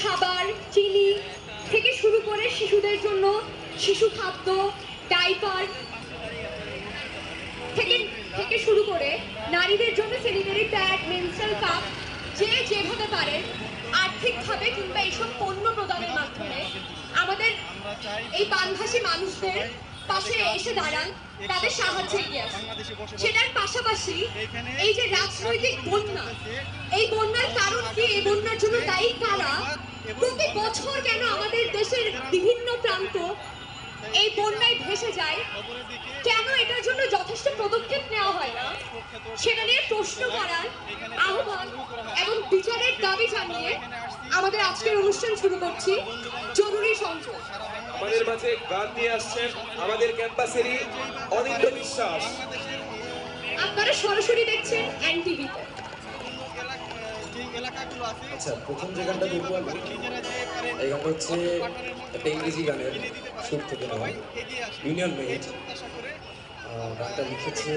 খাবার, চিনি থেকে শুরু করে শিশুদের জন্য শিশু খাদ্য, ডাইপার থেকে থেকে শুরু করে নারীদের জন্য স্যানিটারি প্যাড, মেনস্ট্রুয়াল কাপ যে যেভাবে পারেন আর্থিকভাবে কিংবা এইসব পণ্য প্রদানের মাধ্যমে আমাদের এই বানভাসী মানুষদের পাশে এসে দাঁড়ান, তাদের সাহায্যে এগিয়ে আসেন। সেটার পাশাপাশি এই যে রাজনৈতিক বন্যা, এই বন্যার কারণ কি, এই বন্যার জন্য দায়ী কারা, প্রতি বছর কেন আমাদের দেশের বিভিন্ন প্রান্ত এই বন্যায় ভেসে যায়, কেন এটার জন্য যথেষ্ট পদক্ষেপ নেওয়া হয় না, সেটা নিয়ে প্রশ্ন করার আহ্বান এবং বিচারের দাবি জানিয়ে আমাদের আজকের অনুষ্ঠান শুরু করছি। জরুরি সংযোগ। আমাদের মাঝে গান নিয়ে আসছেন আমাদের ক্যাম্পাসেরই অনিন্দ বিশ্বাস। আপনারা সরাসরি দেখছেন এনটিভিতে। আচ্ছা, প্রথম যে গানটা দেখবো আমি, এই গানটা হচ্ছে একটা ইংরেজি গানের সুর থেকে নেওয়া, ইউনিয়ন মেড। গানটা লিখেছে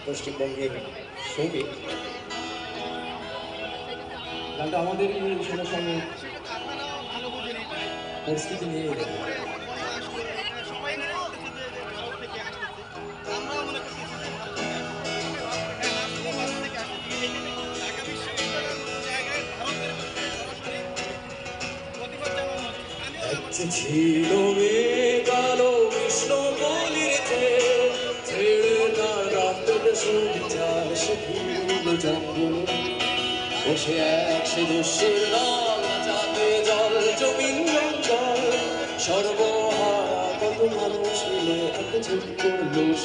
পশ্চিমবঙ্গের সৌমিক। গানটা আমাদের এই সমসাময়িক পরিস্থিতি নিয়ে ছিল কালো কৃষ্ণ বলির ছেড়ে তার রাতের সূর্যাল সে ফুল জঙ্গল বসে এক সে দস্যুর দল যাতে জল জমিন জঙ্গল সর্বহারা কত মানুষ মিলে এক ছোট্ট লোক